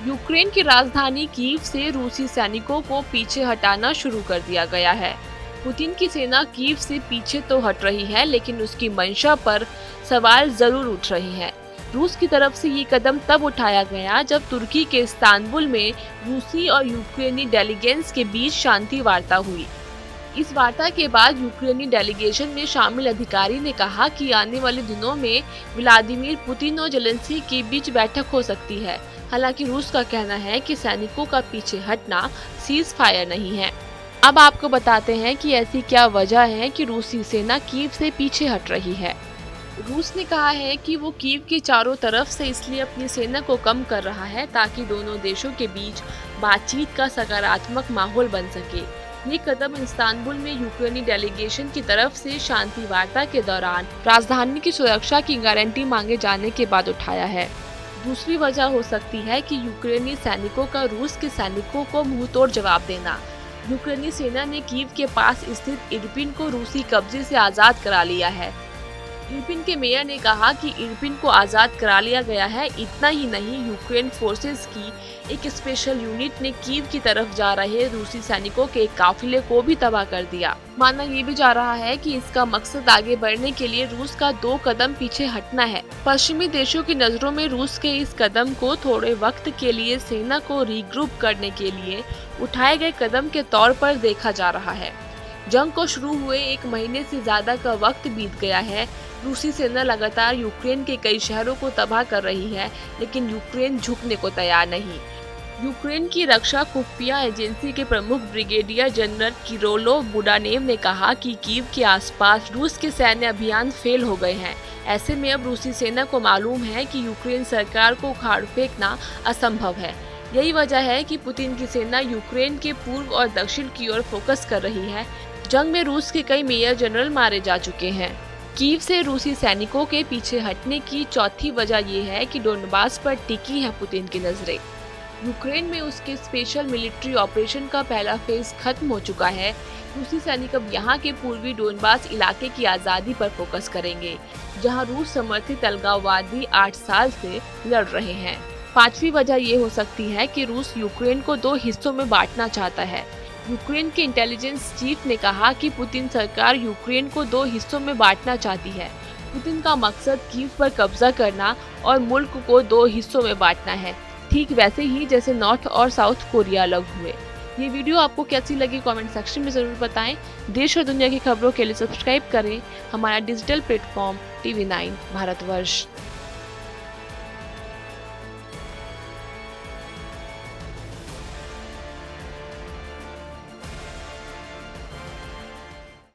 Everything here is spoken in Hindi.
यूक्रेन की राजधानी कीव से रूसी सैनिकों को पीछे हटाना शुरू कर दिया गया है। पुतिन की सेना कीव से पीछे तो हट रही है, लेकिन उसकी मंशा पर सवाल जरूर उठ रही हैं। रूस की तरफ से ये कदम तब उठाया गया जब तुर्की के इस्तांबुल में रूसी और यूक्रेनी डेलीगेट्स के बीच शांति वार्ता हुई। इस वार्ता के बाद यूक्रेनी डेलीगेशन में शामिल अधिकारी ने कहा कि आने वाले दिनों में व्लादिमीर पुतिन और जेलेंस्की के बीच बैठक हो सकती है। हालांकि रूस का कहना है कि सैनिकों का पीछे हटना सीज फायर नहीं है। अब आपको बताते हैं कि ऐसी क्या वजह है कि रूसी सेना कीव से पीछे हट रही है। रूस ने कहा है कि वो कीव के चारों तरफ से इसलिए अपनी सेना को कम कर रहा है ताकि दोनों देशों के बीच बातचीत का सकारात्मक माहौल बन सके। ये कदम इस्तांबुल में यूक्रेनी डेलीगेशन की तरफ से शांति वार्ता के दौरान राजधानी की सुरक्षा की गारंटी मांगे जाने के बाद उठाया है। दूसरी वजह हो सकती है कि यूक्रेनी सैनिकों का रूस के सैनिकों को मुंहतोड़ जवाब देना। यूक्रेनी सेना ने कीव के पास स्थित इरपिन को रूसी कब्जे से आजाद करा लिया है। इरपिन के मेयर ने कहा कि इरपिन को आजाद करा लिया गया है। इतना ही नहीं, यूक्रेन फोर्सेस की एक स्पेशल यूनिट ने कीव की तरफ जा रहे रूसी सैनिकों के एक काफिले को भी तबाह कर दिया। माना ये भी जा रहा है कि इसका मकसद आगे बढ़ने के लिए रूस का 2 कदम पीछे हटना है। पश्चिमी देशों की नजरों में रूस के इस कदम को थोड़े वक्त के लिए सेना को रीग्रुप करने के लिए उठाए गए कदम के तौर पर देखा जा रहा है। जंग को शुरू हुए 1 महीने से ज्यादा का वक्त बीत गया है। रूसी सेना लगातार यूक्रेन के कई शहरों को तबाह कर रही है, लेकिन यूक्रेन झुकने को तैयार नहीं। यूक्रेन की रक्षा खुफिया एजेंसी के प्रमुख ब्रिगेडियर जनरल किरोलो बुडानेव ने कहा कि कीव के आसपास रूस के सैन्य अभियान फेल हो गए हैं। ऐसे में अब रूसी सेना को मालूम है कि यूक्रेन सरकार को उखाड़ फेंकना असंभव है। यही वजह है कि पुतिन की सेना यूक्रेन के पूर्व और दक्षिण की ओर फोकस कर रही है। जंग में रूस के कई मेजर जनरल मारे जा चुके हैं। कीव से रूसी सैनिकों के पीछे हटने की चौथी वजह ये है कि डोनबास पर टिकी है पुतिन की नजरें। यूक्रेन में उसके स्पेशल मिलिट्री ऑपरेशन का पहला फेज खत्म हो चुका है। रूसी सैनिक अब यहाँ के पूर्वी डोनबास इलाके की आज़ादी पर फोकस करेंगे, जहाँ रूस समर्थित अलगाववादी 8 साल से लड़ रहे हैं। 5वीं वजह ये हो सकती है कि रूस यूक्रेन को 2 हिस्सों में बांटना चाहता है। यूक्रेन के इंटेलिजेंस चीफ ने कहा कि पुतिन सरकार यूक्रेन को 2 हिस्सों में बांटना चाहती है। पुतिन का मकसद कीव पर कब्जा करना और मुल्क को 2 हिस्सों में बांटना है, ठीक वैसे ही जैसे नॉर्थ और साउथ कोरिया अलग हुए। ये वीडियो आपको कैसी लगी कमेंट सेक्शन में जरूर बताएं। देश और दुनिया की खबरों के लिए सब्सक्राइब करें हमारा डिजिटल प्लेटफॉर्म TV9 भारतवर्ष।